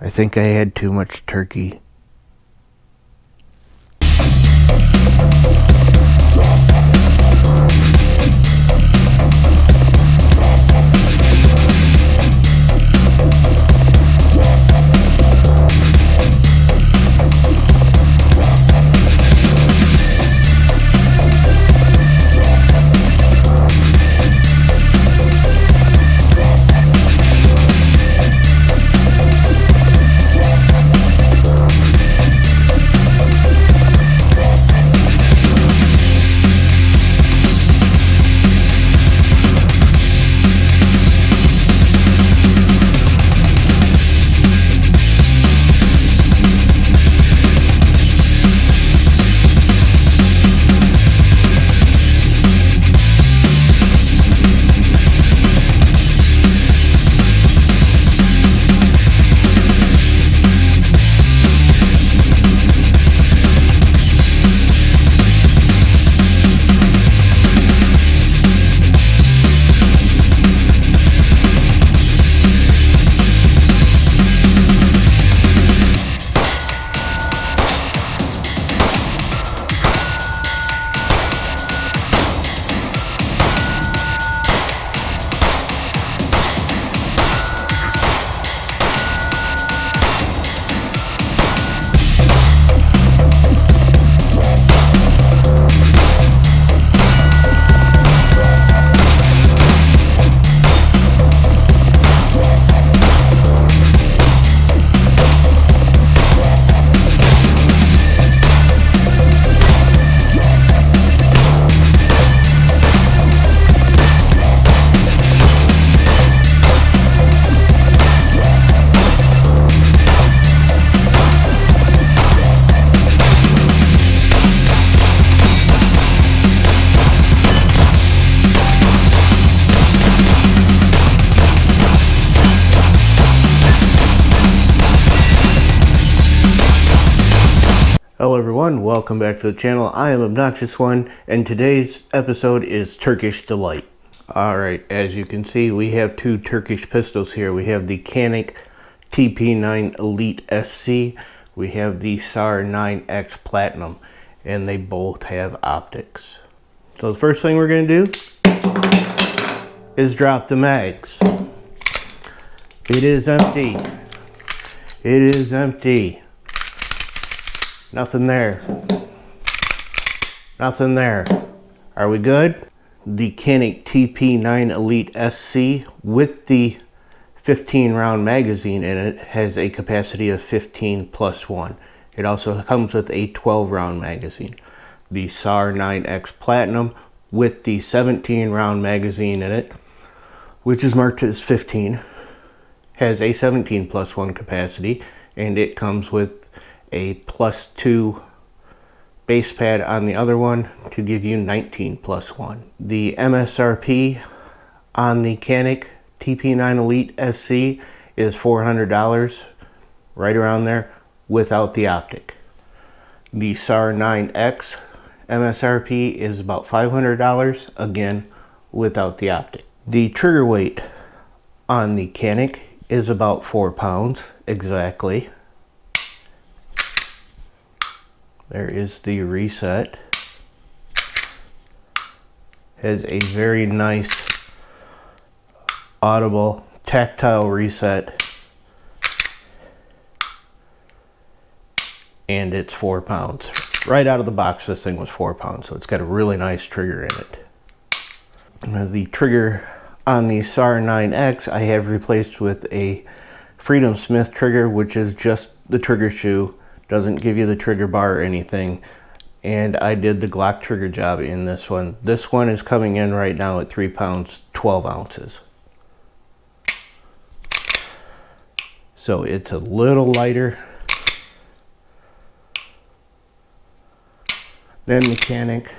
I think I had too much turkey. Hello everyone, welcome back to the channel. I am Obnoxious One, and today's episode is Turkish Delight. Alright, as you can see, we have two Turkish pistols here. We have the Canik TP9 Elite SC. We have the Sar9x Platinum, and they both have optics. So the first thing we're going to do is drop the mags. It is empty. It is empty. Nothing there. Nothing there. Are we good? The Canik TP9 Elite SC with the 15 round magazine in it has a capacity of 15 plus 1. It also comes with a 12 round magazine. The Sar9x Platinum with the 17 round magazine in it, which is marked as 15, has a 17 plus 1 capacity, and it comes with a plus 2 base pad on the other one to give you 19 plus 1. The MSRP on the Canik TP9 Elite SC is $400, right around there, without the optic. The Sar9x MSRP is about $500, again, without the optic. The trigger weight on the Canik is about 4 pounds, exactly. There is the reset. Has a very nice audible tactile reset, and it's 4 pounds. Right out of the box this thing was 4 pounds, so it's got a really nice trigger in it. The trigger on the Sar9x I have replaced with a Freedom Smith trigger, which is just the trigger shoe. Doesn't give you the trigger bar or anything, and I did the Glock trigger job in this one. This one is coming in right now at 3 pounds 12 ounces, so it's a little lighter than the Canik,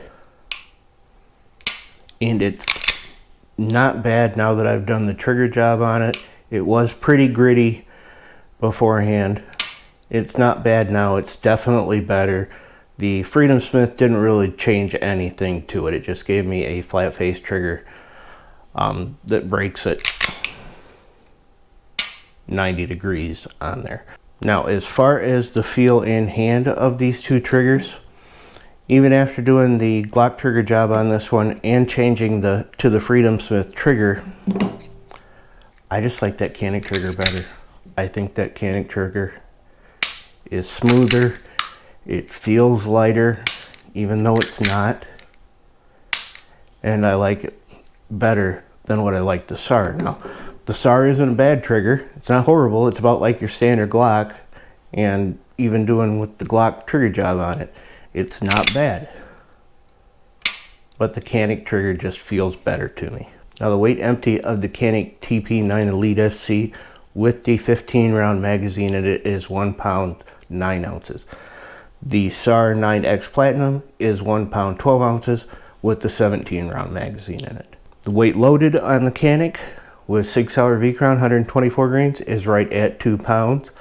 and it's not bad now that I've done the trigger job on it. It was pretty gritty beforehand. It's not bad now. It's definitely better. The Freedom Smith didn't really change anything to it. It just gave me a flat face trigger that breaks it. 90 degrees on there. Now, as far as the feel in hand of these two triggers, even after doing the Glock trigger job on this one and changing to the Freedom Smith trigger, I just like that Canik trigger better. I think that Canik trigger is smoother. It feels lighter, even though it's not. And I like it better than what I like the Sar. Now, the Sar isn't a bad trigger. It's not horrible. It's about like your standard Glock, and even doing with the Glock trigger job on it, it's not bad. But the Canik trigger just feels better to me. Now, the weight empty of the Canik TP9 Elite SC with the 15 round magazine in it is 1 pound 9 ounces. The Sar9x Platinum is 1 pound 12 ounces with the 17 round magazine in it. The weight loaded on the Canik with 6-hour V-Crown 124 grains is right at 2 pounds.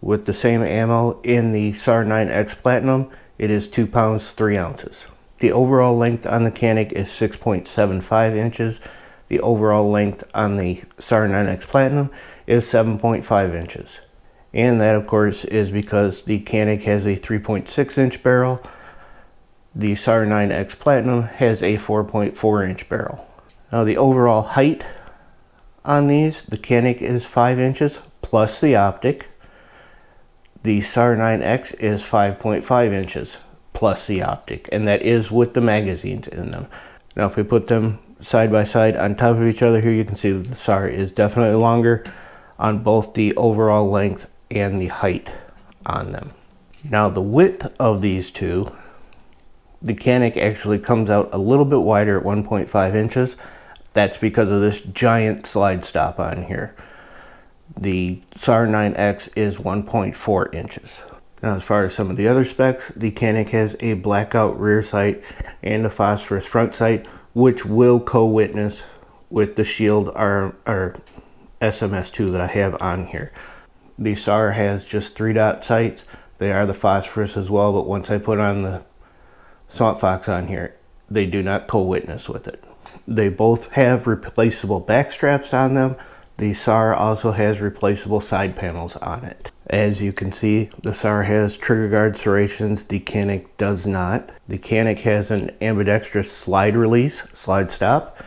With the same ammo in the Sar9x Platinum, it is 2 pounds 3 ounces. The overall length on the Canik is 6.75 inches. The overall length on the Sar9x Platinum is 7.5 inches. And that, of course, is because the Canik has a 3.6 inch barrel. The Sar9x Platinum has a 4.4 inch barrel. Now, the overall height on these, the Canik is 5 inches plus the optic. The Sar9x is 5.5 inches plus the optic, and that is with the magazines in them. Now, if we put them side by side on top of each other here, you can see that the Sar is definitely longer on both the overall length and the height on them. Now, the width of these two, the Canik actually comes out a little bit wider at 1.5 inches. That's because of this giant slide stop on here. The Sar9x is 1.4 inches. Now, as far as some of the other specs, the Canik has a blackout rear sight and a phosphorus front sight, which will co-witness with the Shield or SMS2 that I have on here. The Sar has just 3-dot sights. They are the phosphorus as well, but once I put on the Swamp Fox on here, they do not co-witness with it. They both have replaceable back straps on them. The Sar also has replaceable side panels on it. As you can see, the Sar has trigger guard serrations. The Canik does not. The Canik has an ambidextrous slide release, slide stop.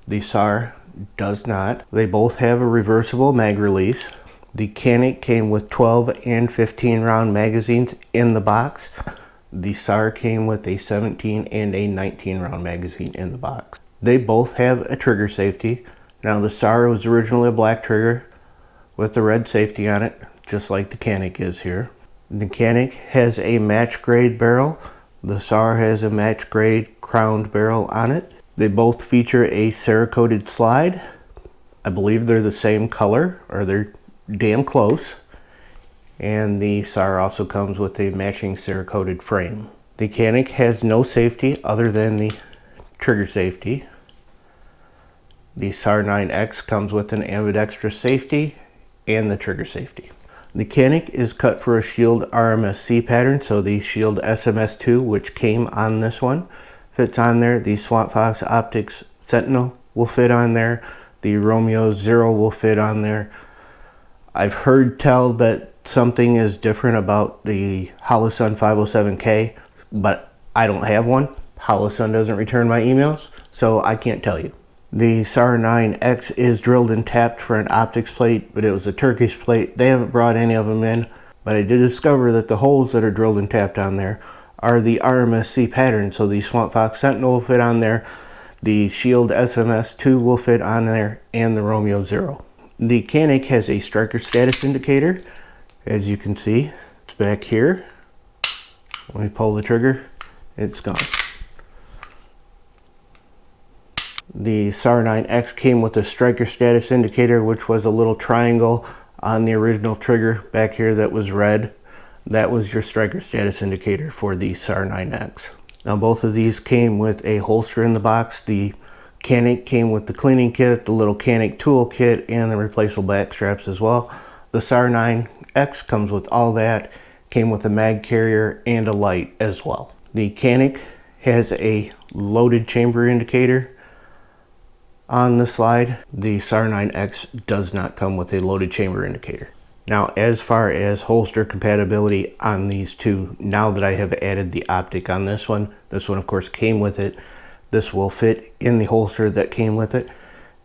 The Sar does not. They both have a reversible mag release. The Canik came with 12 and 15 round magazines in the box. The Sar came with a 17 and a 19 round magazine in the box. They both have a trigger safety. Now, the Sar was originally a black trigger with the red safety on it, just like the Canik is here. The Canik has a match grade barrel. The Sar has a match grade crowned barrel on it. They both feature a Cerakoted slide. I believe they're the same color, or they're damn close. And the Sar also comes with a matching Cerakoted frame. The Canik has no safety other than the trigger safety. The Sar9x comes with an ambidextrous safety and the trigger safety. The Canik is cut for a Shield RMSC pattern, so the Shield SMS2, which came on this one, fits on there. The Swamp Fox Optics Sentinel will fit on there. The Romeo 0 will fit on there. I've heard tell that something is different about the Holosun 507K, but I don't have one. Holosun doesn't return my emails, so I can't tell you. The Sar9x is drilled and tapped for an optics plate, but it was a Turkish plate. They haven't brought any of them in, but I did discover that the holes that are drilled and tapped on there are the RMSC pattern, so the Swamp Fox Sentinel will fit on there, the Shield SMS2 will fit on there, and the Romeo 0. The Canik has a striker status indicator. As you can see, it's back here. When we pull the trigger, it's gone. The Sar9x came with a striker status indicator, which was a little triangle on the original trigger back here that was red. That was your striker status indicator for the Sar9x. Now, both of these came with a holster in the box. The Canik came with the cleaning kit, the little Canik tool kit, and the replaceable back straps as well. The Sar9x comes with all that, came with a mag carrier and a light as well. The Canik has a loaded chamber indicator on the slide. The Sar9x does not come with a loaded chamber indicator. Now, as far as holster compatibility on these two, now that I have added the optic on this one of course came with it. This will fit in the holster that came with it,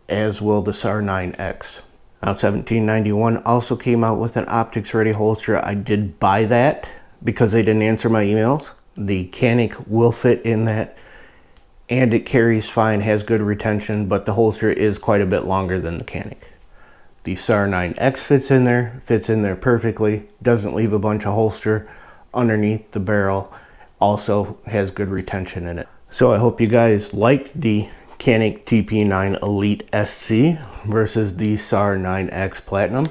as will the Sar9x. Now, 1791 also came out with an optics ready holster. I did buy that because they didn't answer my emails. The Canik will fit in that, and it carries fine, has good retention, but the holster is quite a bit longer than the Canik. The Sar9x fits in there perfectly, doesn't leave a bunch of holster underneath the barrel, also has good retention in it. So I hope you guys liked the Canik TP9 Elite SC versus the Sar9x Platinum.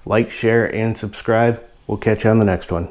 Like, share, and subscribe. We'll catch you on the next one.